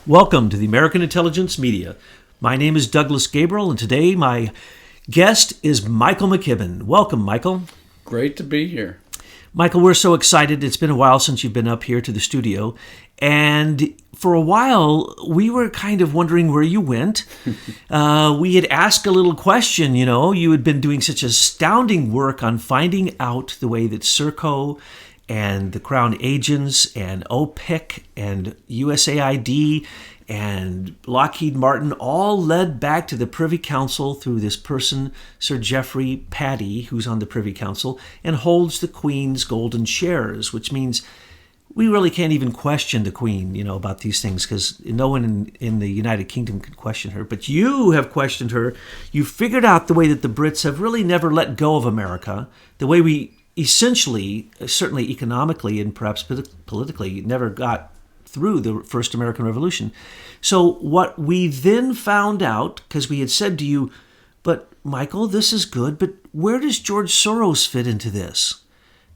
Welcome to the American Intelligence Media. My name is Douglas Gabriel, and today my guest is Michael McKibben. Welcome, Michael. Great to be here. Michael, we're so excited. It's been a while since you've been up here to the studio, and for a while we were kind of wondering where you went. We had asked a little question, you had been doing such astounding work on finding out the way that Serco and the Crown Agents and OPEC and USAID and Lockheed Martin all led back to the Privy Council through this person, Sir Geoffrey Patty, who's on the Privy Council and holds the Queen's golden shares, which means we really can't even question the Queen, about these things, because no one in the United Kingdom can question her. But you have questioned her. You figured out the way that the Brits have really never let go of America, the way we essentially, certainly economically and perhaps politically, never got through the first American Revolution. So what we then found out, because we had said to you, but Michael, this is good, but where does George Soros fit into this?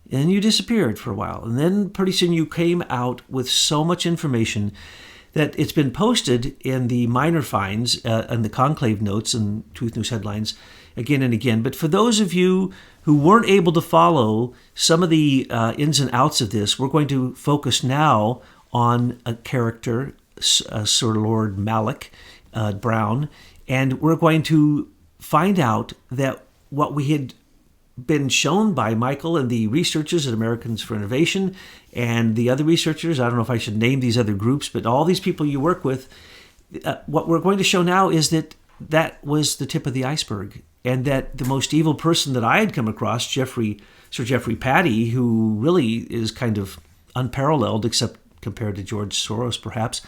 And you disappeared for a while. And then pretty soon you came out with so much information that it's been posted in the minor finds and the conclave notes and Truth News headlines again and again. But for those of you who weren't able to follow some of the ins and outs of this, we're going to focus now on a character, Sir Lord Malloch-Brown, and we're going to find out that what we had been shown by Michael and the researchers at Americans for Innovation and the other researchers, I don't know if I should name these other groups, but all these people you work with, what we're going to show now is that that was the tip of the iceberg, and that the most evil person that I had come across, Sir Geoffrey Patty, who really is kind of unparalleled except compared to George Soros perhaps,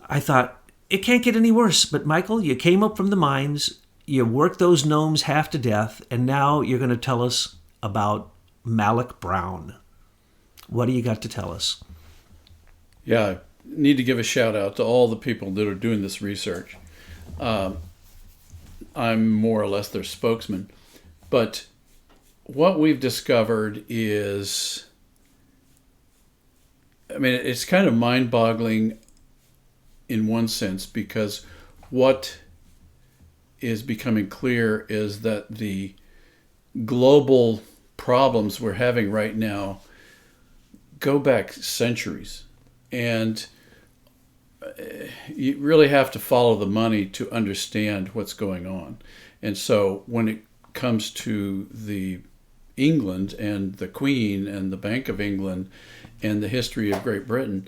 I thought, it can't get any worse. But Michael, you came up from the mines, you worked those gnomes half to death, and now you're going to tell us about Malloch-Brown. What do you got to tell us? Yeah, I need to give a shout out to all the people that are doing this research. I'm more or less their spokesman. But what we've discovered is, it's kind of mind-boggling in one sense, because what is becoming clear is that the global problems we're having right now go back centuries. And you really have to follow the money to understand what's going on. And so when it comes to the England and the Queen and the Bank of England and the history of Great Britain,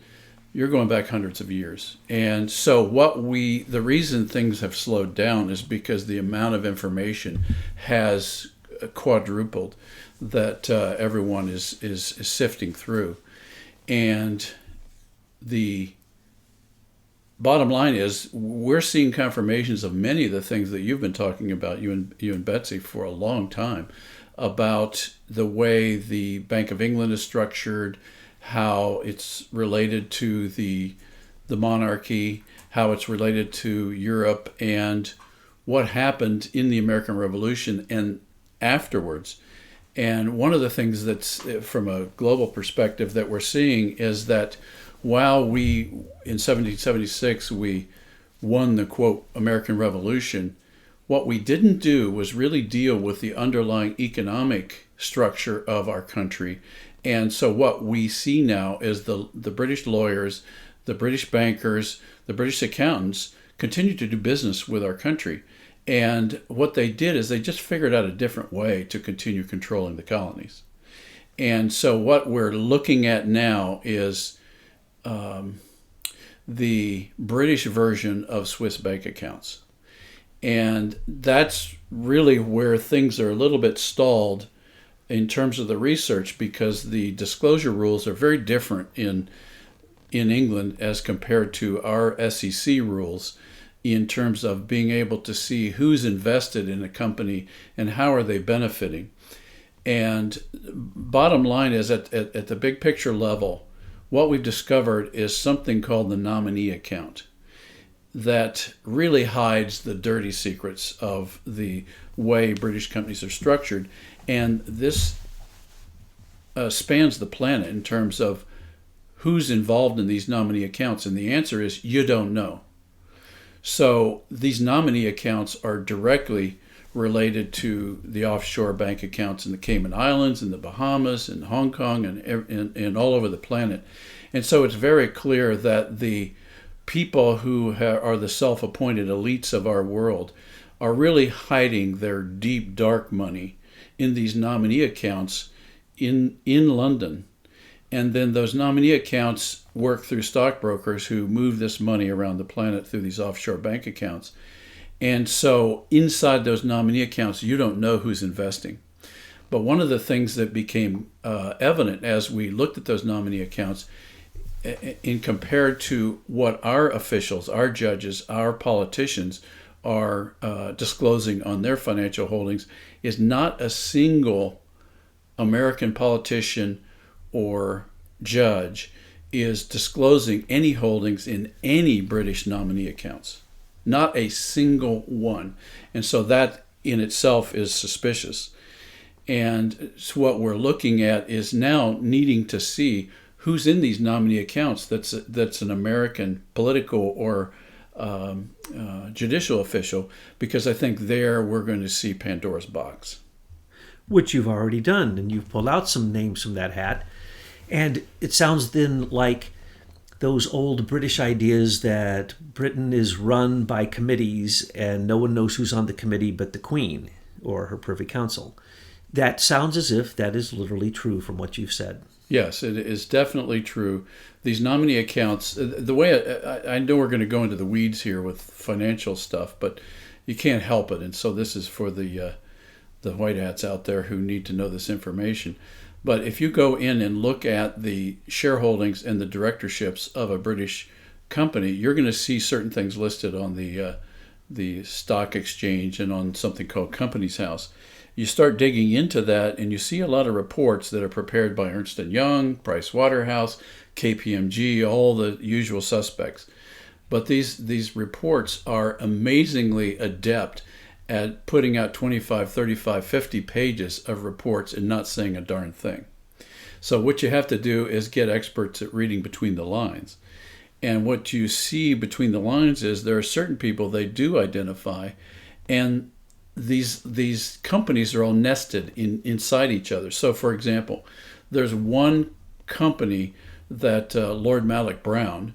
you're going back hundreds of years. And so the reason things have slowed down is because the amount of information has quadrupled that everyone is sifting through. And the bottom line is we're seeing confirmations of many of the things that you've been talking about, you and Betsy, for a long time, about the way the Bank of England is structured, how it's related to the monarchy, how it's related to Europe, and what happened in the American Revolution and afterwards. And one of the things that's, from a global perspective, that we're seeing is that while in 1776, we won the, quote, American Revolution, what we didn't do was really deal with the underlying economic structure of our country. And so what we see now is the British lawyers, the British bankers, the British accountants continue to do business with our country. And what they did is they just figured out a different way to continue controlling the colonies. And so what we're looking at now is the British version of Swiss bank accounts. And that's really where things are a little bit stalled in terms of the research, because the disclosure rules are very different in England as compared to our SEC rules in terms of being able to see who's invested in a company and how are they benefiting. And bottom line is, at the big picture level, what we've discovered is something called the nominee account that really hides the dirty secrets of the way British companies are structured. And this spans the planet in terms of who's involved in these nominee accounts? And the answer is you don't know. So these nominee accounts are directly related to the offshore bank accounts in the Cayman Islands and the Bahamas and Hong Kong and all over the planet. And so it's very clear that the people who are the self-appointed elites of our world are really hiding their deep, dark money in these nominee accounts in London. And then those nominee accounts work through stockbrokers who move this money around the planet through these offshore bank accounts. And so inside those nominee accounts, you don't know who's investing. But one of the things that became evident as we looked at those nominee accounts, in compared to what our officials, our judges, our politicians are disclosing on their financial holdings, is not a single American politician or judge is disclosing any holdings in any British nominee accounts. Not a single one. And so that in itself is suspicious. And so what we're looking at is now needing to see who's in these nominee accounts that's an American political or judicial official, because I think there we're going to see Pandora's box. Which you've already done, and you've pulled out some names from that hat. And it sounds then like those old British ideas that Britain is run by committees and no one knows who's on the committee but the Queen or her Privy Council. That sounds as if that is literally true from what you've said. Yes, it is definitely true. These nominee accounts, the way I know we're going to go into the weeds here with financial stuff, but you can't help it. And so this is for the white hats out there who need to know this information. But if you go in and look at the shareholdings and the directorships of a British company, you're going to see certain things listed on the stock exchange and on something called Companies House. You start digging into that and you see a lot of reports that are prepared by Ernst & Young, Price Waterhouse, KPMG, all the usual suspects. But these reports are amazingly adept at putting out 25, 35, 50 pages of reports and not saying a darn thing. So what you have to do is get experts at reading between the lines. And what you see between the lines is there are certain people they do identify, and these companies are all nested inside each other. So for example, there's one company that Lord Malloch-Brown,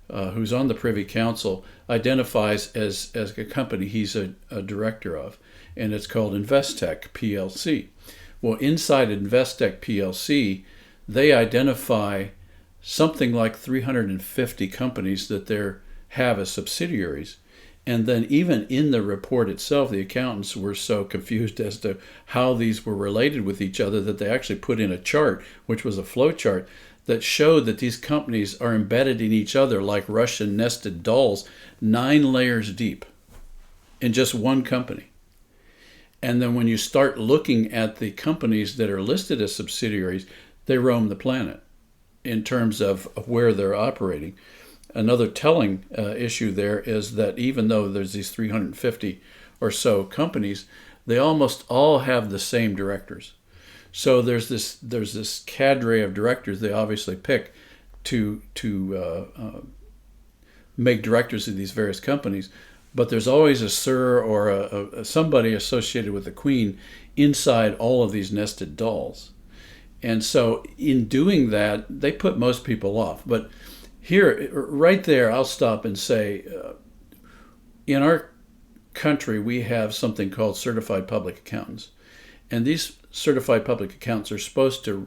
who's on the Privy Council, identifies as a company he's a director of, and it's called Investec PLC. Well, inside Investec PLC, they identify something like 350 companies that they have as subsidiaries. And then even in the report itself, the accountants were so confused as to how these were related with each other that they actually put in a chart, which was a flow chart, that showed that these companies are embedded in each other like Russian nested dolls, 9 layers deep in just one company. And then when you start looking at the companies that are listed as subsidiaries, they roam the planet in terms of where they're operating. Another telling issue there is that even though there's these 350 or so companies, they almost all have the same directors. So there's this cadre of directors they obviously pick to make directors of these various companies, but there's always a sir or a somebody associated with the Queen inside all of these nested dolls. And so in doing that, they put most people off. But here, right there, I'll stop and say, in our country, we have something called certified public accountants. And these certified public accountants are supposed to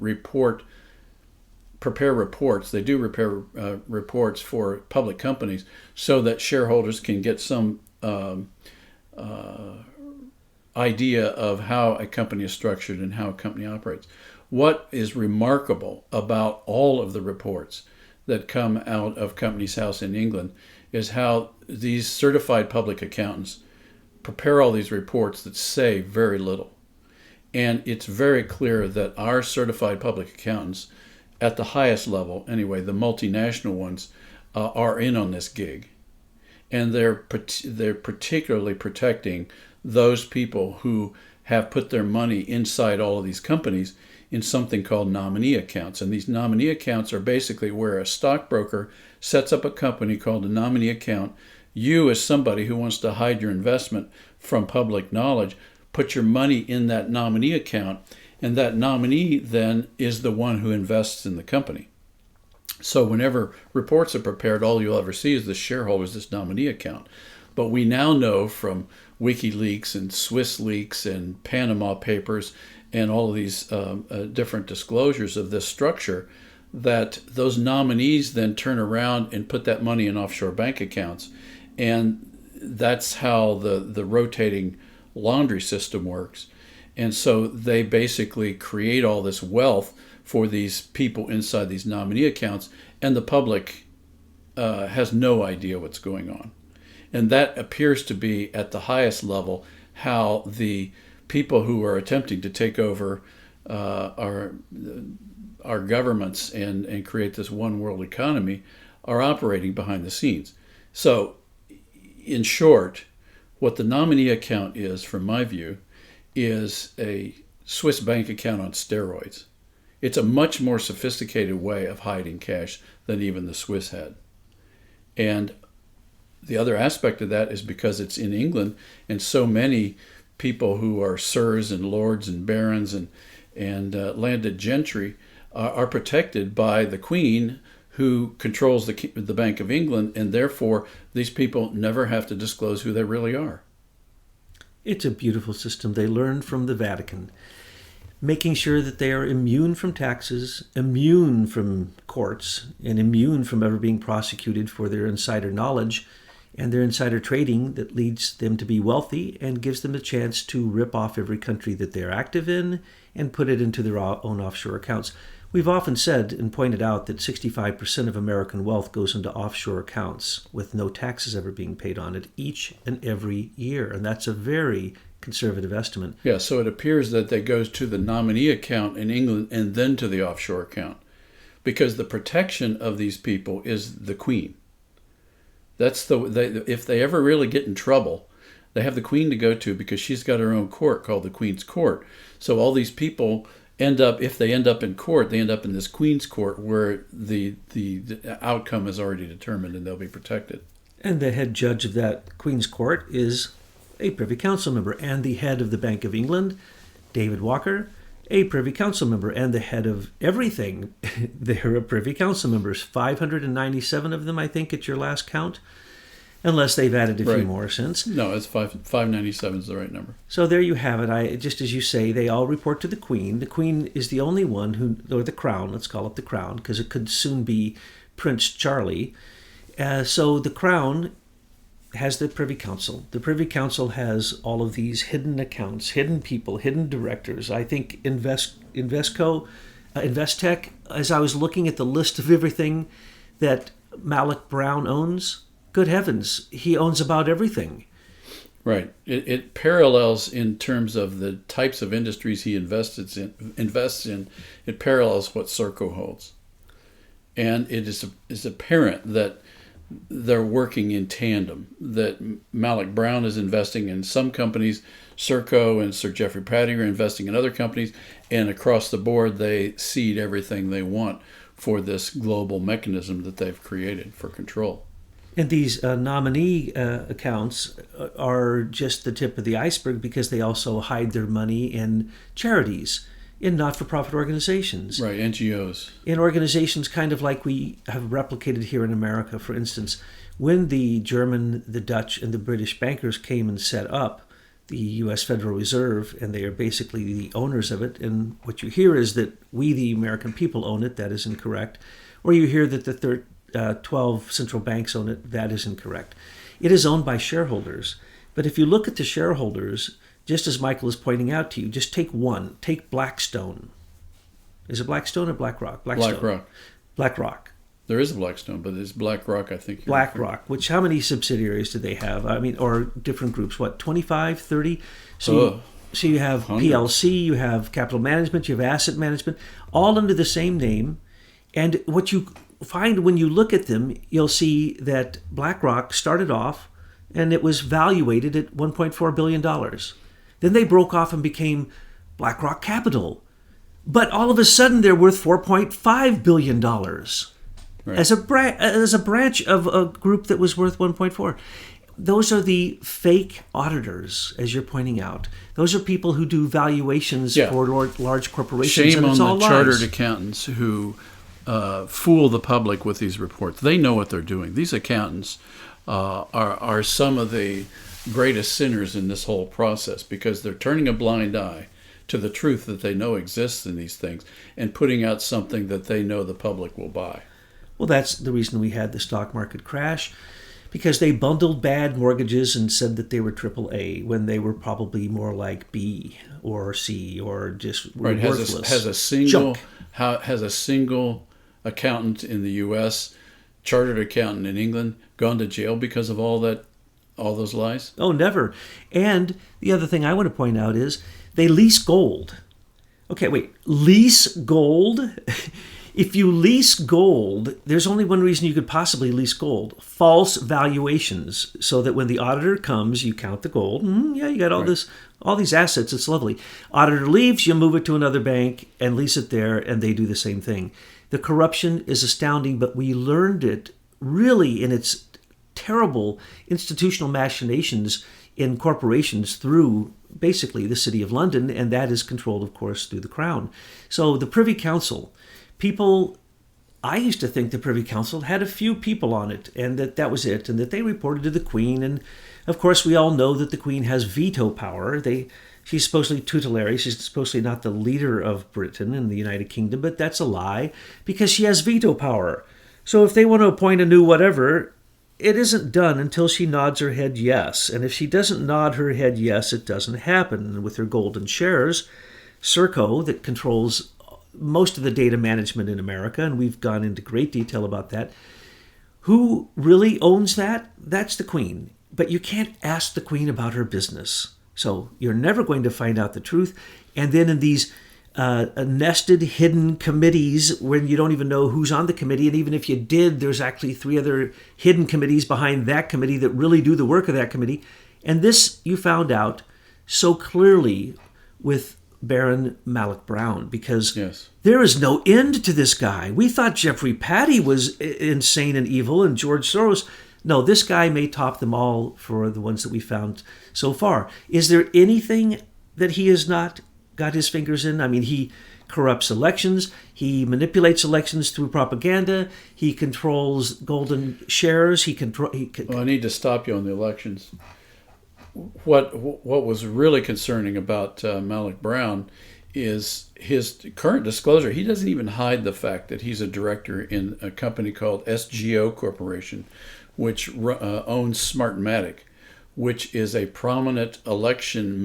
prepare reports. They do prepare reports for public companies so that shareholders can get some idea of how a company is structured and how a company operates. What is remarkable about all of the reports that come out of Companies House in England is how these certified public accountants prepare all these reports that say very little. And it's very clear that our certified public accountants, at the highest level anyway, the multinational ones, are in on this gig. And they're particularly protecting those people who have put their money inside all of these companies in something called nominee accounts. And these nominee accounts are basically where a stockbroker sets up a company called a nominee account. You, as somebody who wants to hide your investment from public knowledge, put your money in that nominee account, and that nominee then is the one who invests in the company. So whenever reports are prepared, all you'll ever see is the shareholders, this nominee account. But we now know from WikiLeaks and Swiss Leaks and Panama Papers and all of these different disclosures of this structure that those nominees then turn around and put that money in offshore bank accounts. And that's how the rotating laundry system works. And so they basically create all this wealth for these people inside these nominee accounts, and the public has no idea what's going on. And that appears to be at the highest level how the people who are attempting to take over our governments and create this one world economy are operating behind the scenes. So in short, what the nominee account is, from my view, is a Swiss bank account on steroids. It's a much more sophisticated way of hiding cash than even the Swiss had. And the other aspect of that is because it's in England, and so many people who are sirs and lords and barons and landed gentry are protected by the Queen, who controls the Bank of England, and therefore these people never have to disclose who they really are. It's a beautiful system. They learn from the Vatican, making sure that they are immune from taxes, immune from courts, and immune from ever being prosecuted for their insider knowledge and their insider trading that leads them to be wealthy and gives them a chance to rip off every country that they're active in and put it into their own offshore accounts. We've often said and pointed out that 65% of American wealth goes into offshore accounts with no taxes ever being paid on it each and every year. And that's a very conservative estimate. Yeah, so it appears that they go to the nominee account in England and then to the offshore account, because the protection of these people is the Queen. If they ever really get in trouble, they have the Queen to go to, because she's got her own court called the Queen's Court. So all these people if they end up in court, they end up in this Queen's Court where the outcome is already determined and they'll be protected. And the head judge of that Queen's Court is a Privy Council member, and the head of the Bank of England, David Walker, a Privy Council member, and the head of everything, they're a Privy Council members. 597 of them, I think, at your last count, unless they've added a few more since. No, it's 597 is the right number. So there you have it. Just as you say, they all report to the Queen. The Queen is the only one or the Crown, let's call it the Crown, because it could soon be Prince Charlie. So the Crown has the Privy Council. The Privy Council has all of these hidden accounts, hidden people, hidden directors. I think Investec, as I was looking at the list of everything that Malloch-Brown owns, good heavens, he owns about everything. Right. It parallels in terms of the types of industries he invests in. It parallels what Serco holds. And it is apparent that they're working in tandem, that Malloch-Brown is investing in some companies, Serco and Sir Geoffrey Pratty are investing in other companies, and across the board they cede everything they want for this global mechanism that they've created for control. And these nominee accounts are just the tip of the iceberg, because they also hide their money in charities, in not-for-profit organizations. Right, NGOs. In organizations kind of like we have replicated here in America. For instance, when the German, the Dutch, and the British bankers came and set up the U.S. Federal Reserve, and they are basically the owners of it, and what you hear is that we, the American people, own it. That is incorrect. Or you hear that the 12 central banks own it. That is incorrect. It is owned by shareholders. But if you look at the shareholders, just as Michael is pointing out to you, just take one. Take Blackstone. Is it Blackstone or BlackRock? BlackRock. BlackRock. There is a Blackstone, but it's BlackRock, I think. BlackRock, which how many subsidiaries do they have? I mean, or different groups, what, 25, 30? So you have hundreds. PLC, you have capital management, you have asset management, all under the same name. And what you find when you look at them, you'll see that BlackRock started off and it was valuated at $1.4 billion. Then they broke off and became BlackRock Capital. But all of a sudden, they're worth $4.5 billion Right. as a branch of a group that was worth 1.4. Those are the fake auditors, as you're pointing out. Those are people who do valuations Yeah. for large corporations. Shame and it's on all the chartered lies. accountants who fool the public with these reports. They know what they're doing. These accountants are some of the greatest sinners in this whole process because they're turning a blind eye to the truth that they know exists in these things and putting out something that they know the public will buy. Well, that's the reason we had the stock market crash, because they bundled bad mortgages and said that they were AAA when they were probably more like B or C or just Right? worthless. Has a single accountant in the U.S., chartered accountant in England, gone to jail because of all those lies? Oh, never. And the other thing I want to point out is they lease gold. Okay, wait. Lease gold? If you lease gold, there's only one reason you could possibly lease gold. False valuations, so that when the auditor comes, you count the gold. Yeah, you got all these assets. It's lovely. Auditor leaves, you move it to another bank and lease it there, and they do the same thing. The corruption is astounding, but we learned it really in its terrible institutional machinations in corporations through basically the City of London, and that is controlled, of course, through the Crown. So the Privy Council, I used to think the Privy Council had a few people on it, and that was it, and that they reported to the Queen. And of course, we all know that the Queen has veto power. She's supposedly tutelary. She's supposedly not the leader of Britain and the United Kingdom, but that's a lie because she has veto power. So if they want to appoint a new whatever, it isn't done until she nods her head yes. And if she doesn't nod her head yes, it doesn't happen. And with her golden shares, Serco, that controls most of the data management in America, and we've gone into great detail about that, who really owns that? That's the Queen. But you can't ask the Queen about her business. So you're never going to find out the truth. And then in these nested, hidden committees when you don't even know who's on the committee. And even if you did, there's actually 3 other hidden committees behind that committee that really do the work of that committee. And this you found out so clearly with Baron Malloch-Brown, because there is no end to this guy. We thought Jeffrey Patty was insane and evil, and George Soros. No, this guy may top them all for the ones that we found so far. Is there anything that he has not got his fingers in? I mean, he corrupts elections. He manipulates elections through propaganda. He controls golden shares. Well, I need to stop you on the elections. What was really concerning about Malloch-Brown is his current disclosure. He doesn't even hide the fact that he's a director in a company called SGO Corporation, which owns Smartmatic, which is a prominent election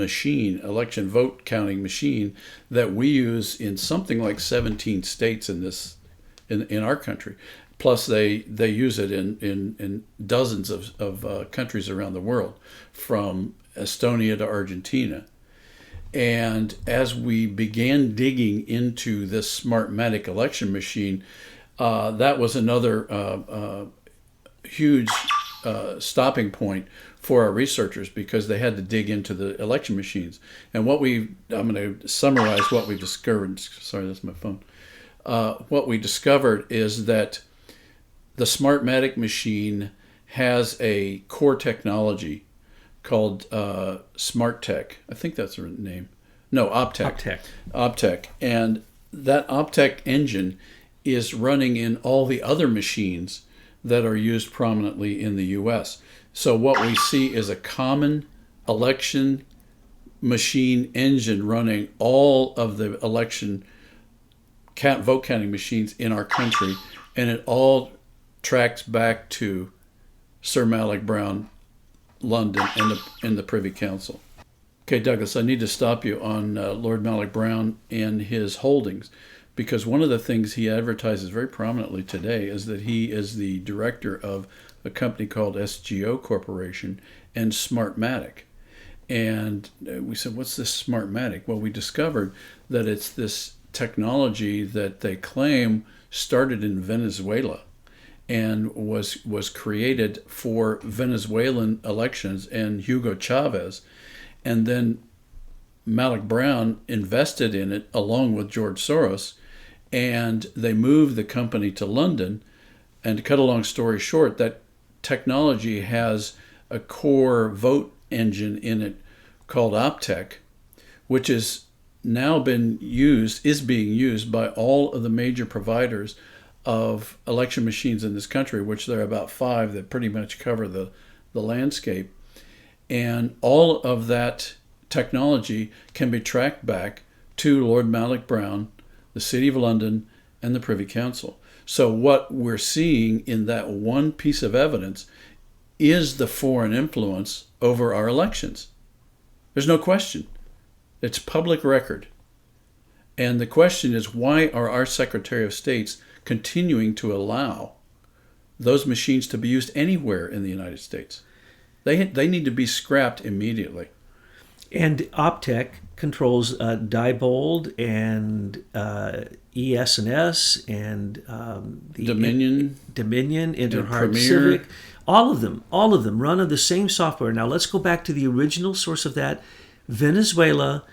vote counting machine that we use in something like 17 states in our country. Plus, they use it in dozens of countries around the world, from Estonia to Argentina. And as we began digging into this Smartmatic election machine, that was another huge stopping point for our researchers, because they had to dig into the election machines. And I'm going to summarize what we discovered. Sorry, that's my phone. What we discovered is that the Smartmatic machine has a core technology called SmartTech. I think that's the name. No, Optech. Optech. And that Optech engine is running in all the other machines that are used prominently in the U.S. So what we see is a common election machine engine running all of the election vote counting machines in our country, and it all tracks back to Sir Malloch-Brown, London, and the Privy Council. Okay, Douglas, I need to stop you on Lord Malloch-Brown and his holdings, because one of the things he advertises very prominently today is that he is the director of a company called SGO Corporation and Smartmatic. And we said, what's this Smartmatic? Well, we discovered that it's this technology that they claim started in Venezuela and was created for Venezuelan elections and Hugo Chavez, and then Malloch-Brown invested in it along with George Soros, and they moved the company to London. And to cut a long story short, that technology has a core vote engine in it called Optech, which is being used by all of the major providers of election machines in this country, which there are about 5 that pretty much cover the landscape. And all of that technology can be tracked back to Lord Malloch-Brown, the City of London, and the Privy Council. So what we're seeing in that one piece of evidence is the foreign influence over our elections. There's no question. It's public record. And the question is, why are our Secretary of States continuing to allow those machines to be used anywhere in the United States? They need to be scrapped immediately. And Optech controls Diebold and ES&S and the Dominion, Interhard Civic, all of them run on the same software. Now let's go back to the original source of that. Venezuela,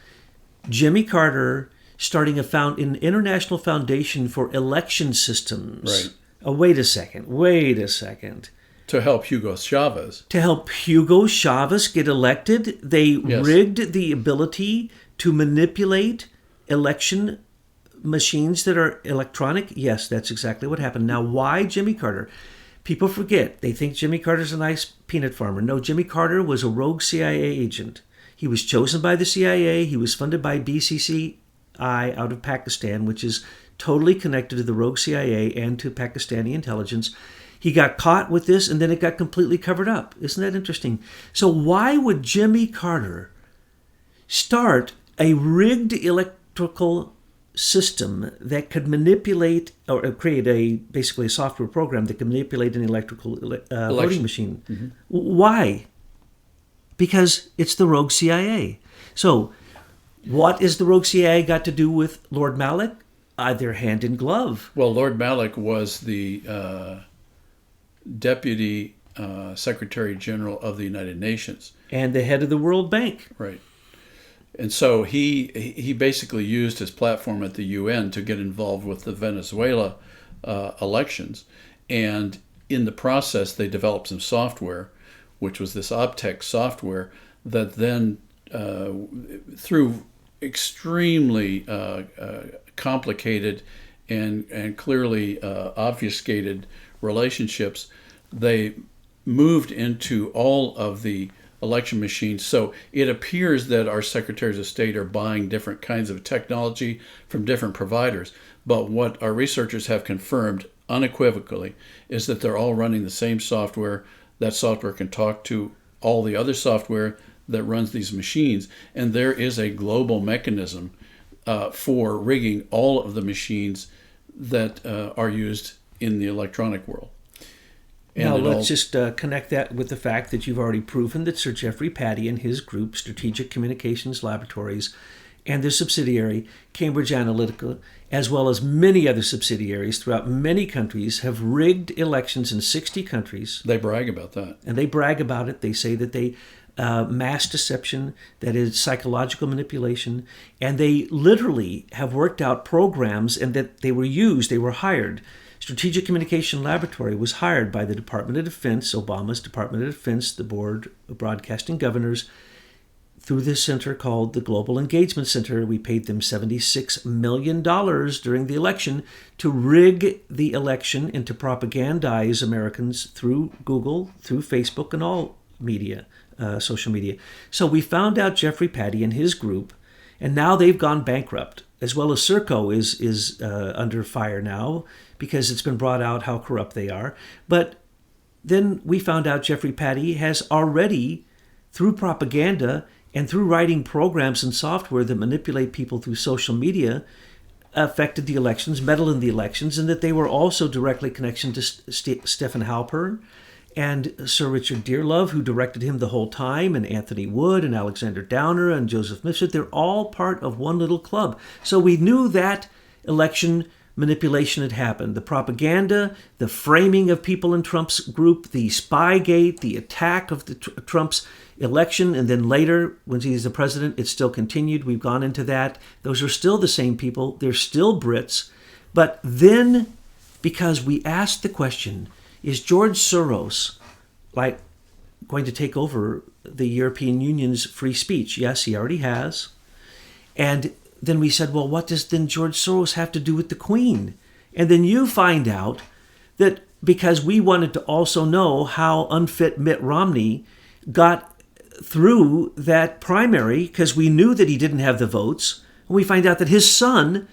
Jimmy Carter starting an international foundation for election systems. Right. Oh, wait a second. To help Hugo Chavez. Get elected. They rigged the ability to manipulate election machines that are electronic. Yes, that's exactly what happened. Now, why Jimmy Carter? People forget. They think Jimmy Carter's a nice peanut farmer. No, Jimmy Carter was a rogue CIA agent. He was chosen by the CIA. He was funded by BCCI out of Pakistan, which is totally connected to the rogue CIA and to Pakistani intelligence. He got caught with this, and then it got completely covered up. Isn't that interesting? So why would Jimmy Carter start a rigged electrical system that could manipulate or create basically a software program that could manipulate an electrical voting machine? Mm-hmm. Why? Because it's the rogue CIA. So what is the rogue CIA got to do with Lord Malloch? They're hand in glove. Well, Lord Malloch was the Deputy Secretary General of the United Nations. And the head of the World Bank. Right. And so he basically used his platform at the UN to get involved with the Venezuela elections. And in the process, they developed some software, which was this Optech software that then, through extremely complicated and clearly obfuscated relationships, they moved into all of the election machines. So it appears that our secretaries of state are buying different kinds of technology from different providers. But what our researchers have confirmed unequivocally is that they're all running the same software. That software can talk to all the other software that runs these machines. And there is a global mechanism for rigging all of the machines that are used in the electronic world. Now, let's just connect that with the fact that you've already proven that Sir Geoffrey Patty and his group, Strategic Communications Laboratories, and their subsidiary, Cambridge Analytica, as well as many other subsidiaries throughout many countries, have rigged elections in 60 countries. They brag about that. And they brag about it. They say that they mass deception, that is psychological manipulation, and they literally have worked out programs and that they were hired. Strategic Communication Laboratory was hired by the Department of Defense, Obama's Department of Defense, the Board of Broadcasting Governors, through this center called the Global Engagement Center. We paid them $76 million during the election to rig the election and to propagandize Americans through Google, through Facebook, and all media, social media. So we found out Geoffrey Patty and his group, and now they've gone bankrupt, as well as Serco is under fire now, because it's been brought out how corrupt they are. But then we found out Geoffrey Patty has already, through propaganda and through writing programs and software that manipulate people through social media, affected the elections, meddled in the elections, and that they were also directly connected to Stephen Halpern and Sir Richard Dearlove, who directed him the whole time, and Anthony Wood and Alexander Downer and Joseph Mifsud. They're all part of one little club. So we knew that election manipulation had happened. The propaganda, the framing of people in Trump's group, the Spygate, the attack of Trump's election, and then later, when he's the president, it still continued. We've gone into that. Those are still the same people. They're still Brits. But then, because we asked the question, is George Soros going to take over the European Union's free speech? Yes, he already has. And then we said, well, what does then George Soros have to do with the Queen? And then you find out that because we wanted to also know how unfit Mitt Romney got through that primary, because we knew that he didn't have the votes, and we find out that his son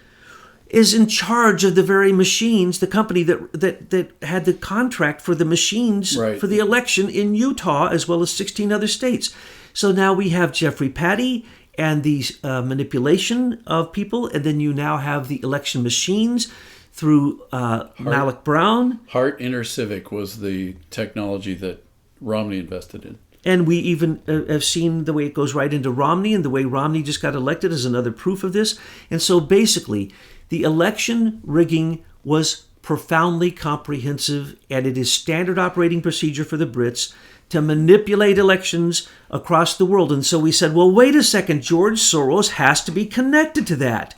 is in charge of the very machines, the company that had the contract for the machines for the election in Utah, as well as 16 other states. So now we have Jeffrey Patty and the manipulation of people, and then you now have the election machines through Malloch-Brown. Hart InterCivic was the technology that Romney invested in. And we even have seen the way it goes right into Romney, and the way Romney just got elected is another proof of this. And so basically, the election rigging was profoundly comprehensive, and it is standard operating procedure for the Brits to manipulate elections across the world. And so we said, well, wait a second, George Soros has to be connected to that.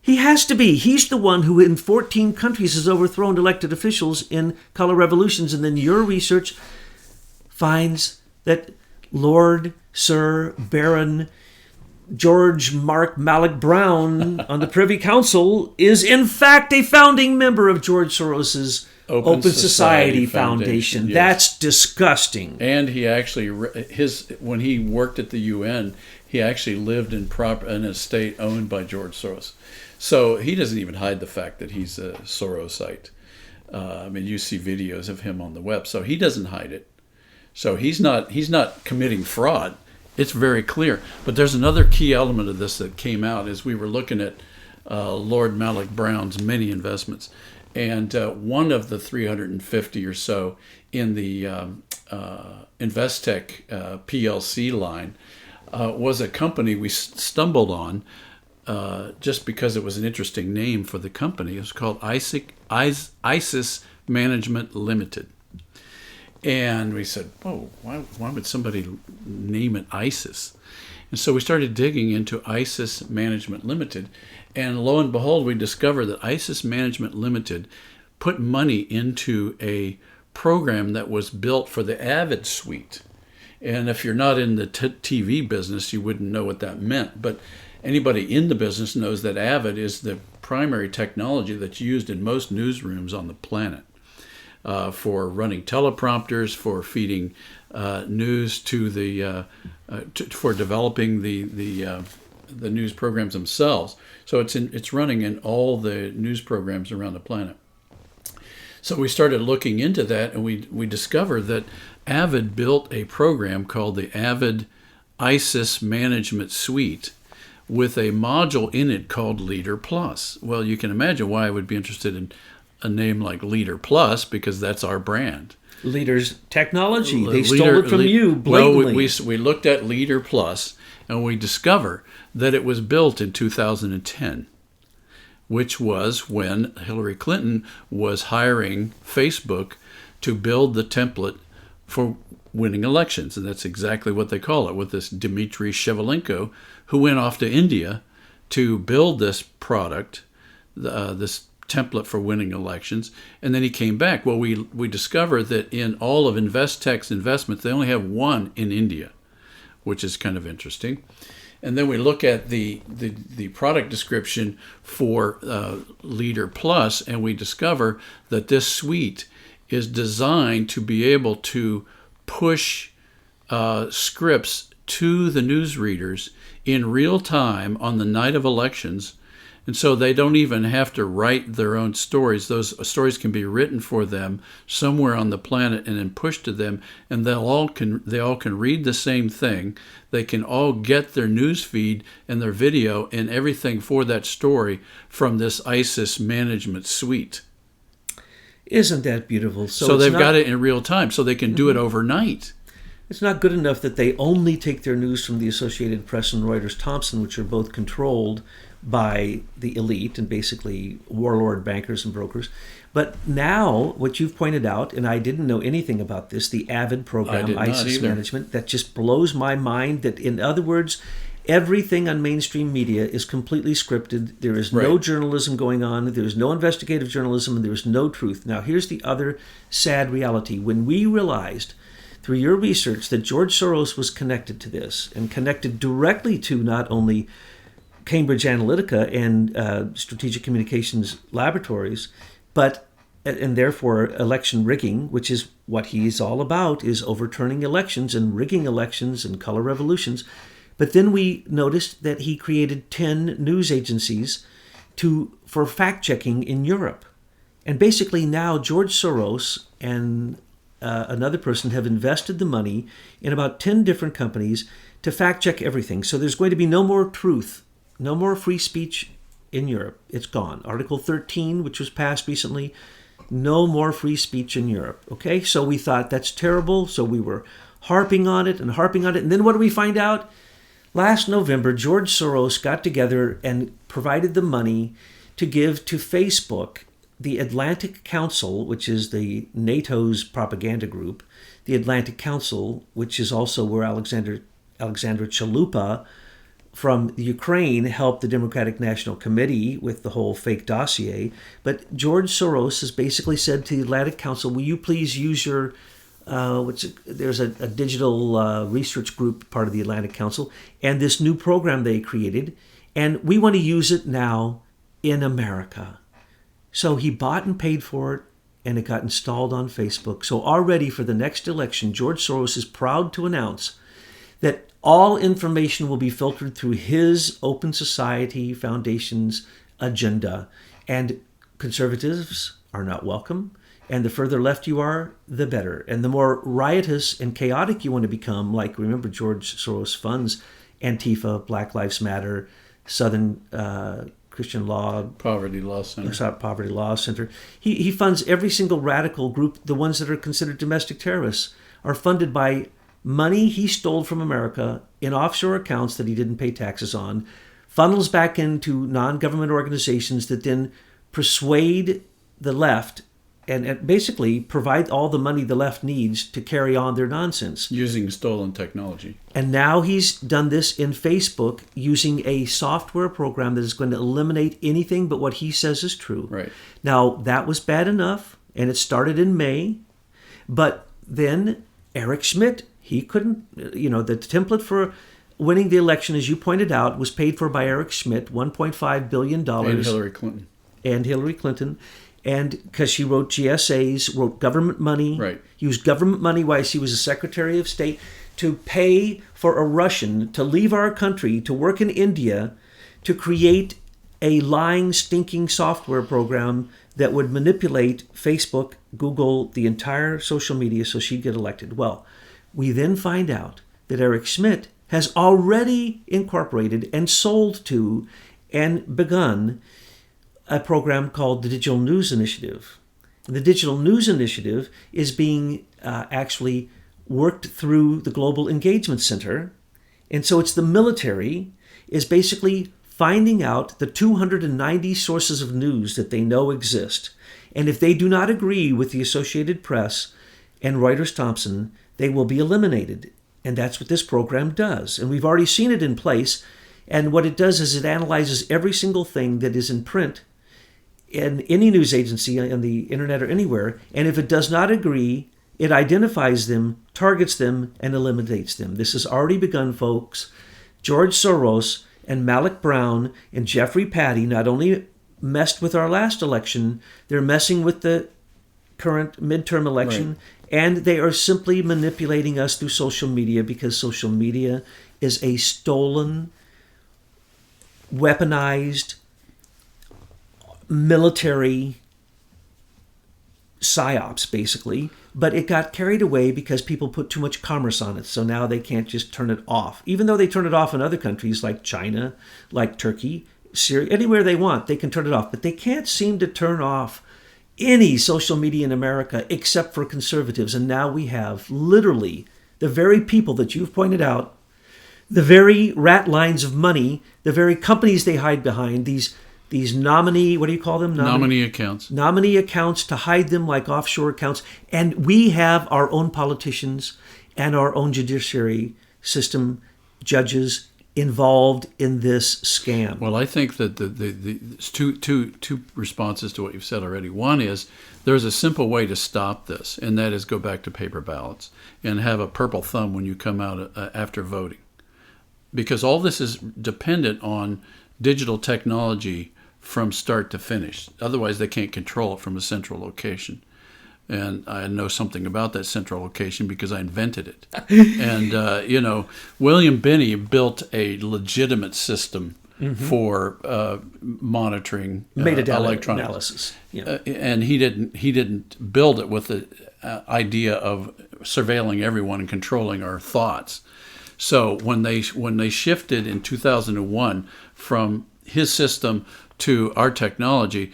He has to be. He's the one who in 14 countries has overthrown elected officials in color revolutions. And then your research finds that Lord, Sir, Baron, George Mark Malloch-Brown on the Privy Council is in fact a founding member of George Soros's Open Society Foundation. Yes. That's disgusting. And he actually, when he worked at the UN, he actually lived in an estate owned by George Soros. So he doesn't even hide the fact that he's a Sorosite. I mean, you see videos of him on the web, so he doesn't hide it. So he's not committing fraud. It's very clear. But there's another key element of this that came out as we were looking at Lord Malloch-Brown's many investments. And one of the 350 or so in the Investec PLC line was a company we stumbled on just because it was an interesting name for the company. It was called ISIS Management Limited. And we said, whoa, why would somebody name it ISIS? And so we started digging into ISIS Management Limited. And lo and behold, we discovered that ISIS Management Limited put money into a program that was built for the Avid suite. And if you're not in the TV business, you wouldn't know what that meant. But anybody in the business knows that Avid is the primary technology that's used in most newsrooms on the planet. For running teleprompters, for feeding news to for developing the news programs themselves. So it's running in all the news programs around the planet. So we started looking into that, and we discovered that Avid built a program called the Avid ISIS Management Suite with a module in it called Leader Plus. Well, you can imagine why I would be interested in a name like Leader Plus, because that's our brand. Leader's technology. They stole it from you blatantly. Well, we looked at Leader Plus, and we discover that it was built in 2010, which was when Hillary Clinton was hiring Facebook to build the template for winning elections. And that's exactly what they call it, with this Dmitry Shevelenko, who went off to India to build this product, this template for winning elections, and then he came back. Well, we discovered that in all of Investec's investments, they only have one in India, which is kind of interesting. And then we look at the product description for Leader Plus, and we discover that this suite is designed to be able to push scripts to the newsreaders in real time on the night of elections. And so they don't even have to write their own stories. Those stories can be written for them somewhere on the planet and then pushed to them, and they all can read the same thing. They can all get their news feed and their video and everything for that story from this ISIS management suite. Isn't that beautiful? So they've got it in real time, so they can do it overnight. It's not good enough that they only take their news from the Associated Press and Reuters Thomson, which are both controlled by the elite and basically warlord bankers and brokers. But now, what you've pointed out, and I didn't know anything about this, the AVID program, ISIS management, that just blows my mind. That, in other words, everything on mainstream media is completely scripted. There is no journalism going on. There is no investigative journalism, and there is no truth. Now, here's the other sad reality. When we realized, through your research, that George Soros was connected to this, and connected directly to not only Cambridge Analytica and Strategic Communications Laboratories, and therefore election rigging, which is what he's all about, is overturning elections and rigging elections and color revolutions. But then we noticed that he created 10 news agencies for fact-checking in Europe. And basically now George Soros and another person have invested the money in about 10 different companies to fact-check everything. So there's going to be no more truth, no more free speech in Europe. It's gone. Article 13, which was passed recently, no more free speech in Europe. Okay, so we thought that's terrible. So we were harping on it. And then what do we find out? Last November, George Soros got together and provided the money to give to Facebook, the Atlantic Council, which is the NATO's propaganda group, the Atlantic Council, which is also where Alexander Chalupa from Ukraine helped the Democratic National Committee with the whole fake dossier. But George Soros has basically said to the Atlantic Council, will you please use your, there's a digital research group part of the Atlantic Council, and this new program they created, and we want to use it now in America. So he bought and paid for it, and it got installed on Facebook. So already for the next election, George Soros is proud to announce that all information will be filtered through his Open Society Foundation's agenda. And conservatives are not welcome. And the further left you are, the better. And the more riotous and chaotic you want to become, like, remember, George Soros funds Antifa, Black Lives Matter, Southern Christian Law, Poverty Law Center. He funds every single radical group. The ones that are considered domestic terrorists are funded by money he stole from America in offshore accounts that he didn't pay taxes on, funnels back into non-government organizations that then persuade the left and basically provide all the money the left needs to carry on their nonsense. Using stolen technology. And now he's done this in Facebook using a software program that is going to eliminate anything but what he says is true. Right. Now, that was bad enough, and it started in May. But then Eric Schmidt, he couldn't, the template for winning the election, as you pointed out, was paid for by Eric Schmidt, $1.5 billion. And Hillary Clinton. And because she wrote GSAs, wrote government money, used government money while she was a Secretary of State to pay for a Russian to leave our country, to work in India, to create a lying, stinking software program that would manipulate Facebook, Google, the entire social media so she'd get elected. Well, we then find out that Eric Schmidt has already incorporated and sold to and begun a program called the Digital News Initiative. The Digital News Initiative is being actually worked through the Global Engagement Center. And so it's the military is basically finding out the 290 sources of news that they know exist. And if they do not agree with the Associated Press and Reuters-Thompson, they will be eliminated. And that's what this program does. And we've already seen it in place. And what it does is it analyzes every single thing that is in print in any news agency on the internet or anywhere. And if it does not agree, it identifies them, targets them, and eliminates them. This has already begun, folks. George Soros and Malloch-Brown and Jeffrey Patty not only messed with our last election, they're messing with the current midterm election. Right. And they are simply manipulating us through social media because social media is a stolen, weaponized, military psyops, basically. But it got carried away because people put too much commerce on it. So now they can't just turn it off. Even though they turn it off in other countries like China, like Turkey, Syria, anywhere they want, they can turn it off. But they can't seem to turn off any social media in America except for conservatives. And now we have literally the very people that you've pointed out the very rat lines of money, the very companies they hide behind, these nominee, what do you call them? Nominee accounts. Nominee accounts to hide them like offshore accounts. And we have our own politicians and our own judiciary system, judges involved in this scam. Well, I think that there's two responses to what you've said already. One is there's a simple way to stop this, and that is go back to paper ballots and have a purple thumb when you come out after voting. Because all this is dependent on digital technology from start to finish. Otherwise, they can't control it from a central location. And I know something about that central location because I invented it. And, William Binney built a legitimate system for monitoring electronic analysis. Yeah. And he didn't build it with the idea of surveilling everyone and controlling our thoughts. So when they shifted in 2001 from his system to our technology,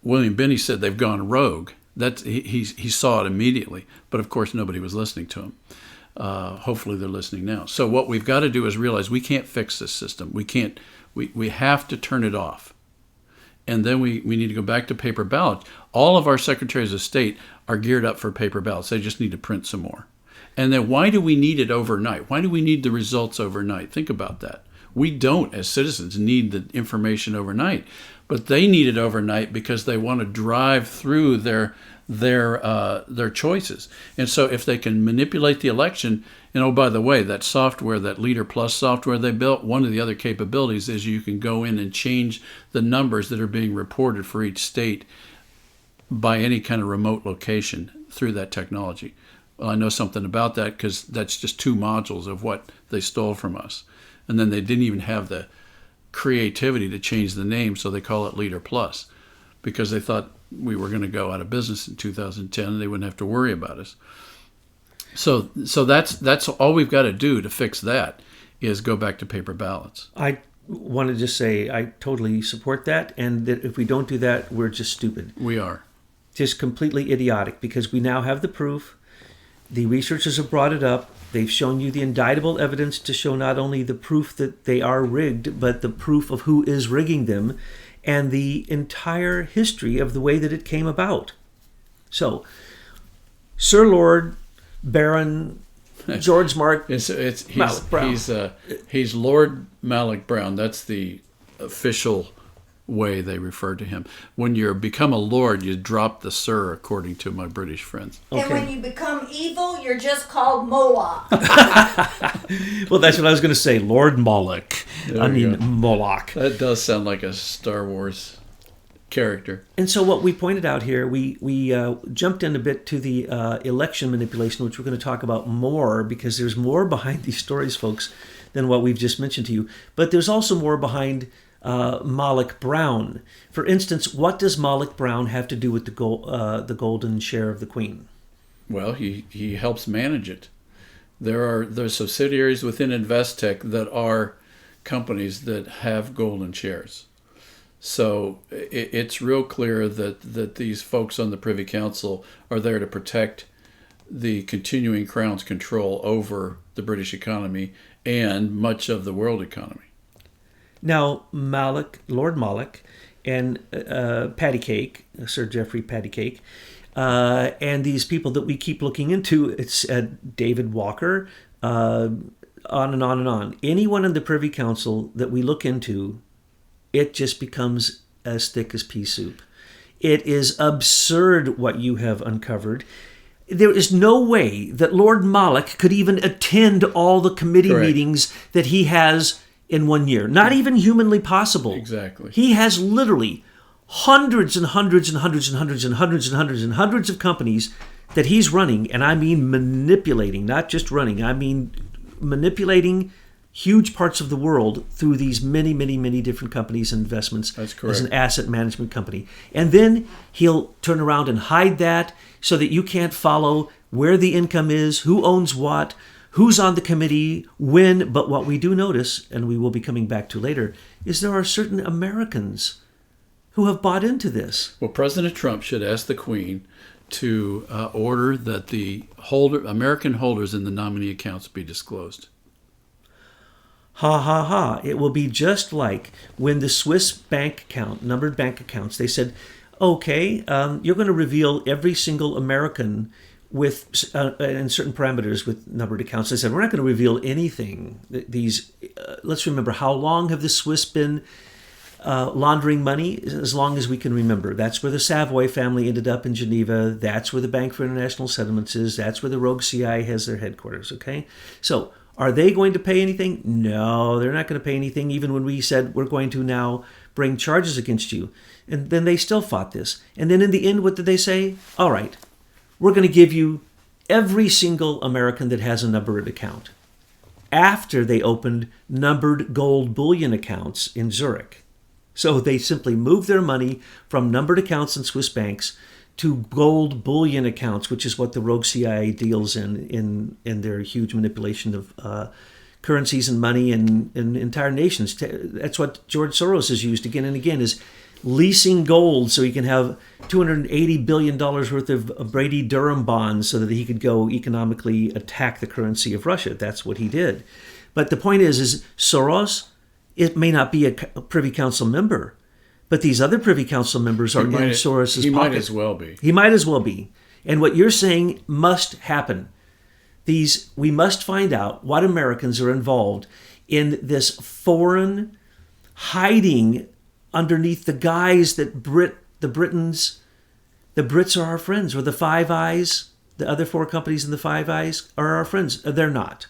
William Binney said they've gone rogue. He saw it immediately, but of course nobody was listening to him. Hopefully they're listening now. So what we've got to do is realize we can't fix this system. We have to turn it off. And then we need to go back to paper ballots. All of our secretaries of state are geared up for paper ballots. They just need to print some more. And then why do we need it overnight? Why do we need the results overnight? Think about that. We don't, as citizens, need the information overnight, but they need it overnight because they want to drive through their choices. And so if they can manipulate the election, and oh, by the way, that software, that Leader Plus software they built, one of the other capabilities is you can go in and change the numbers that are being reported for each state by any kind of remote location through that technology. Well, I know something about that because that's just 2 modules of what they stole from us. And then they didn't even have the creativity to change the name, so they call it Leader Plus because they thought we were going to go out of business in 2010 and they wouldn't have to worry about us. So that's all we've got to do to fix that is go back to paper ballots. I want to just say I totally support that, and that if we don't do that, we're just stupid. We are. Just completely idiotic because we now have the proof. The researchers have brought it up. They've shown you the indictable evidence to show not only the proof that they are rigged, but the proof of who is rigging them and the entire history of the way that it came about. So, Sir Lord Baron George Mark Malloch-Brown. He's Lord Malloch-Brown. That's the official way they refer to him. When you become a lord, you drop the sir, according to my British friends. Okay. And when you become evil, you're just called Moloch. Well, that's what I was going to say, Lord Moloch. Moloch. That does sound like a Star Wars character. And so what we pointed out here, we jumped in a bit to the election manipulation, which we're going to talk about more because there's more behind these stories, folks, than what we've just mentioned to you. But there's also more behind Malloch-Brown. For instance, what does Malloch-Brown have to do with the golden share of the Queen? Well, he helps manage it. There's subsidiaries within Investec that are companies that have golden shares. So it's real clear that these folks on the Privy Council are there to protect the continuing Crown's control over the British economy and much of the world economy. Now, Lord Malloch and Patty Cake, Sir Geoffrey Patty Cake, and these people that we keep looking into, it's David Walker, on and on and on. Anyone in the Privy Council that we look into, it just becomes as thick as pea soup. It is absurd what you have uncovered. There is no way that Lord Malloch could even attend all the committee meetings that he has in 1 year. Not even humanly possible. Exactly. He has literally hundreds and hundreds and hundreds and hundreds and hundreds and hundreds and hundreds of companies that he's running, and I mean manipulating, not just running. I mean manipulating huge parts of the world through these many, many, many different companies and investments. That's correct. As an asset management company. And then he'll turn around and hide that so that you can't follow where the income is, who owns what, who's on the committee, when. But what we do notice, and we will be coming back to later, is there are certain Americans who have bought into this. Well, President Trump should ask the Queen to order that the American holders in the nominee accounts be disclosed. Ha ha ha. It will be just like when the Swiss bank account, numbered bank accounts, they said, okay, you're going to reveal every single American with in certain parameters with numbered accounts. They said, we're not going to reveal anything. Let's remember, how long have the Swiss been laundering money? As long as we can remember. That's where the Savoy family ended up in Geneva. That's where the Bank for International Settlements is. That's where the rogue CIA has their headquarters, okay? So are they going to pay anything? No, they're not going to pay anything, even when we said we're going to now bring charges against you. And then they still fought this. And then in the end, what did they say? All right, we're going to give you every single American that has a numbered account, after they opened numbered gold bullion accounts in Zurich. So they simply moved their money from numbered accounts in Swiss banks to gold bullion accounts, which is what the rogue CIA deals in their huge manipulation of currencies and money and entire nations. That's what George Soros has used again and again, is leasing gold so he can have $280 billion worth of Brady Durham bonds so that he could go economically attack the currency of Russia. That's what he did. But the point is Soros, it may not be a Privy Council member, but these other Privy Council members are in Soros's pocket. He might as well be. He might as well be. And what you're saying must happen. We must find out what Americans are involved in this foreign hiding underneath the guise that the Brits are our friends, or the Five Eyes, the other four companies in the Five Eyes are our friends. They're not.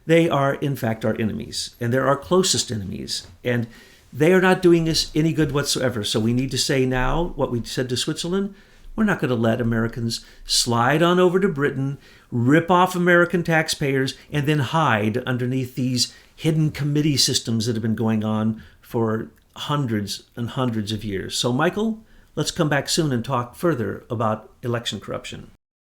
They are, in fact, our enemies, and they're our closest enemies. And they are not doing us any good whatsoever. So we need to say now what we said to Switzerland. We're not going to let Americans slide on over to Britain, rip off American taxpayers, and then hide underneath these hidden committee systems that have been going on for hundreds and hundreds of years. So, Michael, let's come back soon and talk further about election corruption.